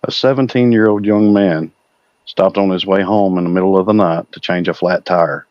A 17-year-old young man stopped on his way home in the middle of the night to change a flat tire.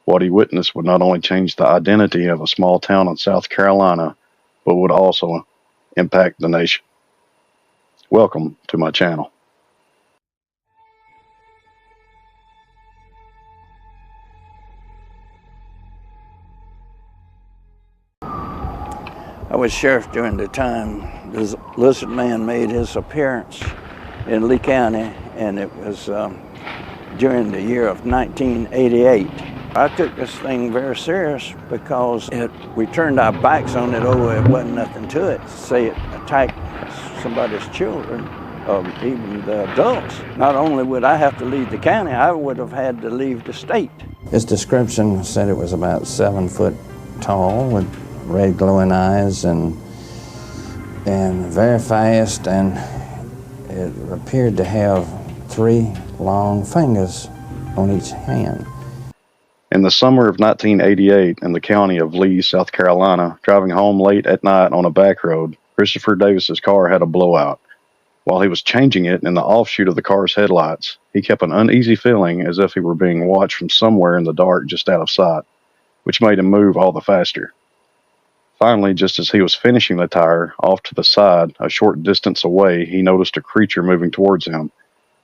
What he witnessed would not only change the identity of a small town in South Carolina, but would also impact the nation. Welcome to my channel. I was sheriff during the time this lizard man made his appearance in Lee County, and it was during the year of 1988. I took this thing very serious because we turned our backs on it. It wasn't nothing to it. Say it attacked somebody's children, or even the adults. Not only would I have to leave the county, I would have had to leave the state. Its description said it was about 7 foot tall with red glowing eyes and very fast, and it appeared to have 3 long fingers on each hand. In the summer of 1988, in the county of Lee, South Carolina, driving home late at night on a back road, Christopher Davis's car had a blowout. While he was changing it in the offshoot of the car's headlights, he kept an uneasy feeling as if he were being watched from somewhere in the dark just out of sight, which made him move all the faster. Finally, just as he was finishing the tire, off to the side, a short distance away, he noticed a creature moving towards him.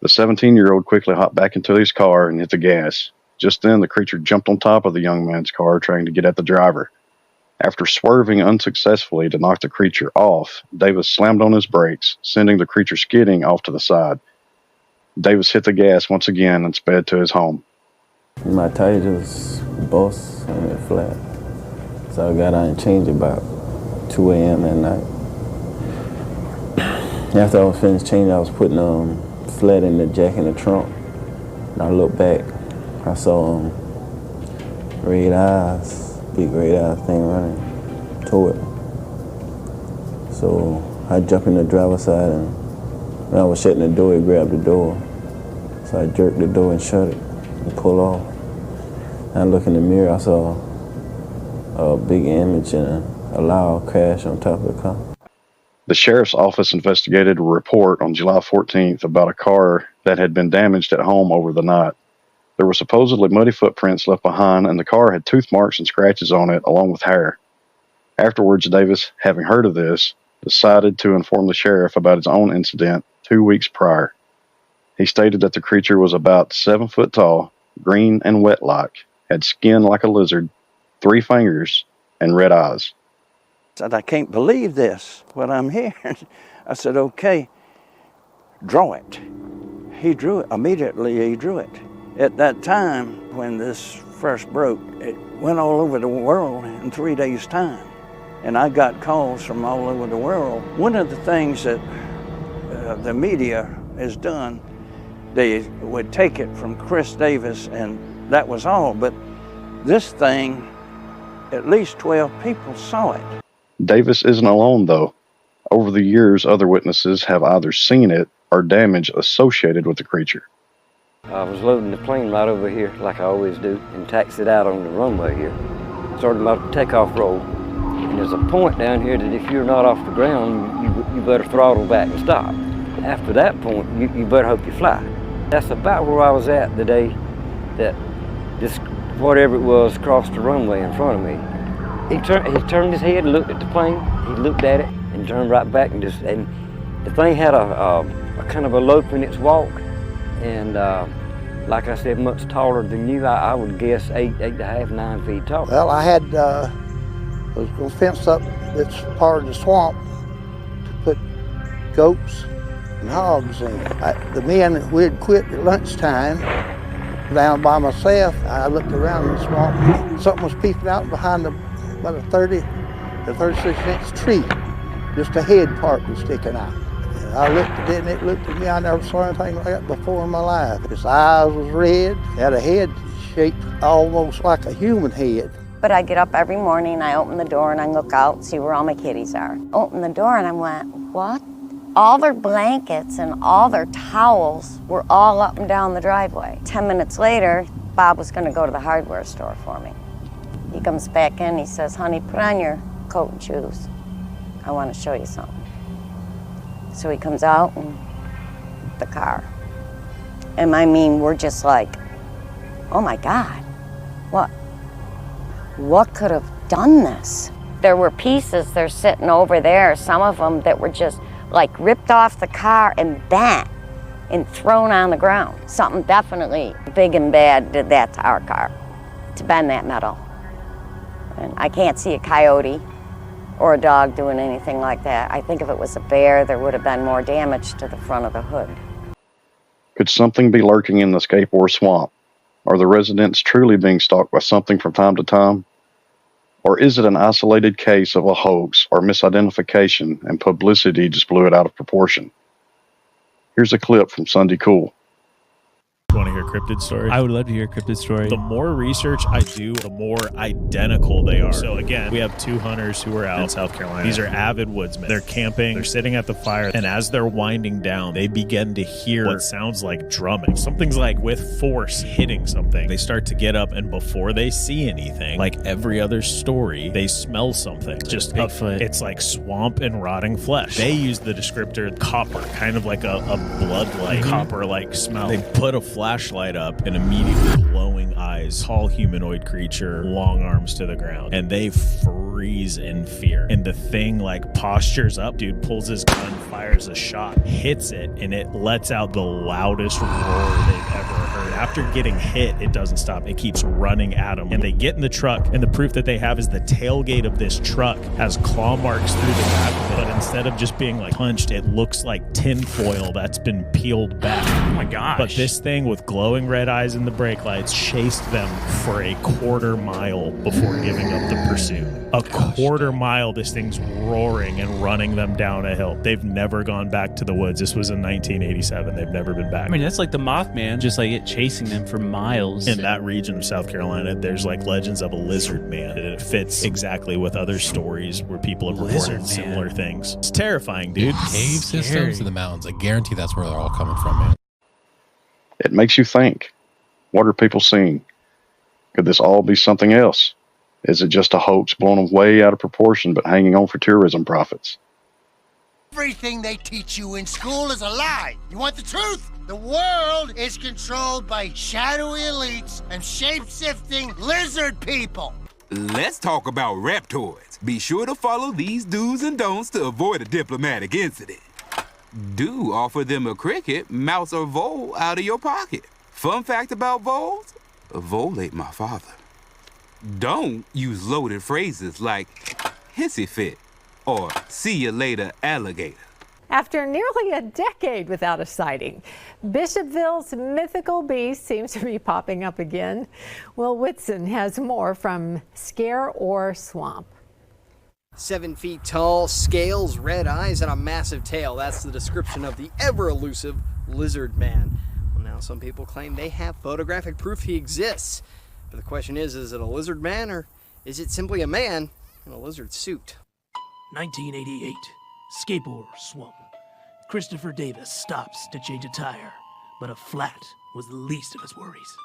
The 17-year-old quickly hopped back into his car and hit the gas. Just then, the creature jumped on top of the young man's car, trying to get at the driver. After swerving unsuccessfully to knock the creature off, Davis slammed on his brakes, sending the creature skidding off to the side. Davis hit the gas once again and sped to his home. My tire just bust and it flat. So I got out and changed it about 2 a.m. at night. After I was finished changing, I was putting flat in the jack in the trunk. And I looked back, I saw red eyes, big red eye thing running toward me. So I jumped in the driver's side, and when I was shutting the door, he grabbed the door. So I jerked the door and shut it and pulled off. And I looked in the mirror, I saw a big image and a loud crash on top of the car. The sheriff's office investigated a report on July 14th about a car that had been damaged at home over the night. There were supposedly muddy footprints left behind, and the car had tooth marks and scratches on it, along with hair. Afterwards, Davis, having heard of this, decided to inform the sheriff about his own incident 2 weeks prior. He stated that the creature was about 7 foot tall, green and wet-like, had skin like a lizard, 3 fingers, and red eyes. I said, I can't believe this, what I'm hearing. I said, okay, draw it. He drew it. Immediately he drew it. At that time, when this first broke, it went all over the world in 3 days' time. And I got calls from all over the world. One of the things that the media has done, they would take it from Chris Davis, and that was all. But this thing, at least 12 people saw it. Davis isn't alone, though. Over the years, other witnesses have either seen it or damage associated with the creature. I was loading the plane right over here, like I always do, and taxied out on the runway here. Started my takeoff roll, and there's a point down here that if you're not off the ground, you better throttle back and stop. After that point, you better hope you fly. That's about where I was at the day that this, whatever it was, crossed the runway in front of me. He turned his head and looked at the plane. He looked at it and turned right back, and the thing had a kind of a lope in its walk, and like I said, much taller than you. I would guess 8.5, 9 feet tall. Well, I had was going to fence up this part of the swamp to put goats and hogs in. The men, we had quit at lunchtime. Down by myself, I looked around in the swamp. Something was peeping out behind about a 30 to 36-inch tree. Just a head part was sticking out. And I looked at it, and it looked at me. I never saw anything like that before in my life. His eyes was red, had a head shaped almost like a human head. But I get up every morning, I open the door and I look out, see where all my kitties are. Open the door and I went, what? All their blankets and all their towels were all up and down the driveway. 10 minutes later, Bob was gonna go to the hardware store for me. He comes back in, he says, honey, put on your coat and shoes. I wanna show you something. So he comes out and the car. And I mean, we're just like, oh my God, what could have done this? There were pieces, they're sitting over there, some of them that were just like ripped off the car and bent and thrown on the ground. Something definitely big and bad did that to our car, to bend that metal. And I can't see a coyote or a dog doing anything like that. I think if it was a bear, there would have been more damage to the front of the hood. Could something be lurking in the Scape swamp? Are the residents truly being stalked by something from time to time? Or is it an isolated case of a hoax or misidentification and publicity just blew it out of proportion? Here's a clip from Sunday Cool. Want to hear a cryptid story? I would love to hear a cryptid story. The more research I do, the more identical they are. So again, we have 2 hunters who are out in South Carolina. These are avid woodsmen. They're camping, they're sitting at the fire, and as they're winding down, they begin to hear what sounds like drumming. Something's like with force hitting something. They start to get up, and before they see anything, like every other story, they smell something. Just Bigfoot. It's like swamp and rotting flesh. They use the descriptor copper, kind of like a blood-like copper-like smell. They put a flashlight up and immediately glowing eyes, tall humanoid creature, long arms to the ground, and they freeze in fear. And the thing like postures up, dude pulls his gun, fires a shot, hits it, and it lets out the loudest roar they've ever heard. After getting hit, it doesn't stop. It keeps running at them. And they get in the truck, and the proof that they have is the tailgate of this truck has claw marks through the back of it. But instead of just being like punched, it looks like tinfoil that's been peeled back. Oh my gosh. But this thing with glowing red eyes and the brake lights chased them for a quarter mile before giving up the pursuit. Quarter mile, this thing's roaring and running them down a hill. They've never gone back to the woods. This was in 1987. They've never been back. I mean, that's like the Mothman, just like it chasing them for miles. In that region of South Carolina, there's like legends of a lizard man, and it fits exactly with other stories where people have reported similar things. It's terrifying, dude. Cave systems in the mountains. I guarantee that's where they're all coming from, man. It makes you think. What are people seeing? Could this all be something else? Is it just a hoax blown way out of proportion but hanging on for tourism profits? Everything they teach you in school is a lie. You want the truth? The world is controlled by shadowy elites and shape-shifting lizard people. Let's talk about reptoids. Be sure to follow these do's and don'ts to avoid a diplomatic incident. Do offer them a cricket, mouse, or vole out of your pocket. Fun fact about voles, a vole ate my father. Don't use loaded phrases like hissy fit or see you later, alligator. After nearly a decade without a sighting, Bishopville's mythical beast seems to be popping up again. Will Whitson has more from Scare or Swamp. 7 feet tall, scales, red eyes, and a massive tail. That's the description of the ever-elusive lizard man. Well, now some people claim they have photographic proof he exists. But the question is it a lizard man, or is it simply a man in a lizard suit? 1988, Skateboard Swamp. Christopher Davis stops to change a tire, but a flat was the least of his worries.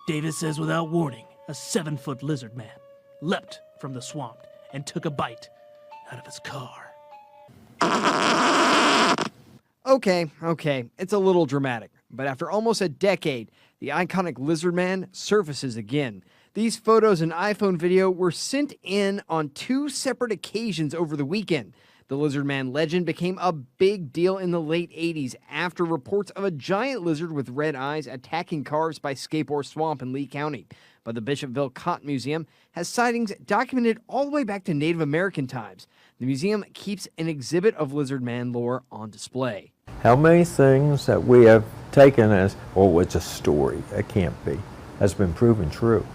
Davis says without warning, a 7-foot lizard man leapt from the swamp and took a bite out of his car. Okay, it's a little dramatic, but after almost a decade, the iconic lizard man surfaces again. These photos and iPhone video were sent in on 2 separate occasions over the weekend. The lizard man legend became a big deal in the late 80s after reports of a giant lizard with red eyes attacking cars by Skateboard Swamp in Lee County. But the Bishopville Cotton Museum has sightings documented all the way back to Native American times. The museum keeps an exhibit of lizard man lore on display. How many things that we have taken as, oh, it's a story, it can't be, has been proven true.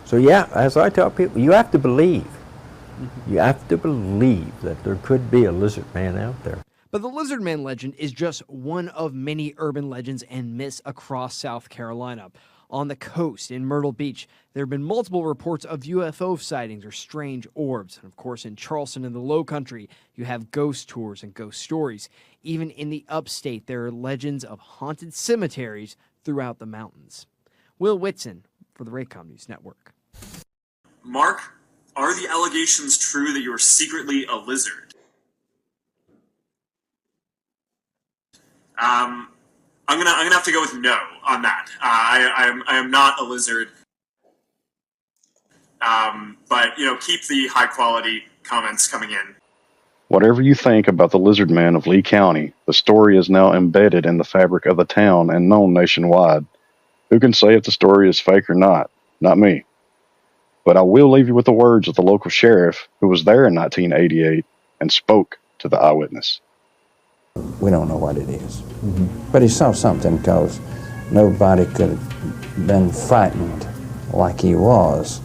So yeah, as I tell people, you have to believe. You have to believe that there could be a lizard man out there. But the lizard man legend is just one of many urban legends and myths across South Carolina. On the coast in Myrtle Beach, there have been multiple reports of UFO sightings or strange orbs. And of course, in Charleston and the Low Country, you have ghost tours and ghost stories. Even in the upstate, there are legends of haunted cemeteries throughout the mountains. Will Whitson for the Raycom News Network. Mark, are the allegations true that you're secretly a lizard? I'm gonna have to go with no on that. I am not a lizard. But keep the high quality comments coming in. Whatever you think about the lizard man of Lee County, the story is now embedded in the fabric of the town and known nationwide. Who can say if the story is fake or not? Not me. But I will leave you with the words of the local sheriff who was there in 1988 and spoke to the eyewitness. We don't know what it is. But he saw something because nobody could have been frightened like he was.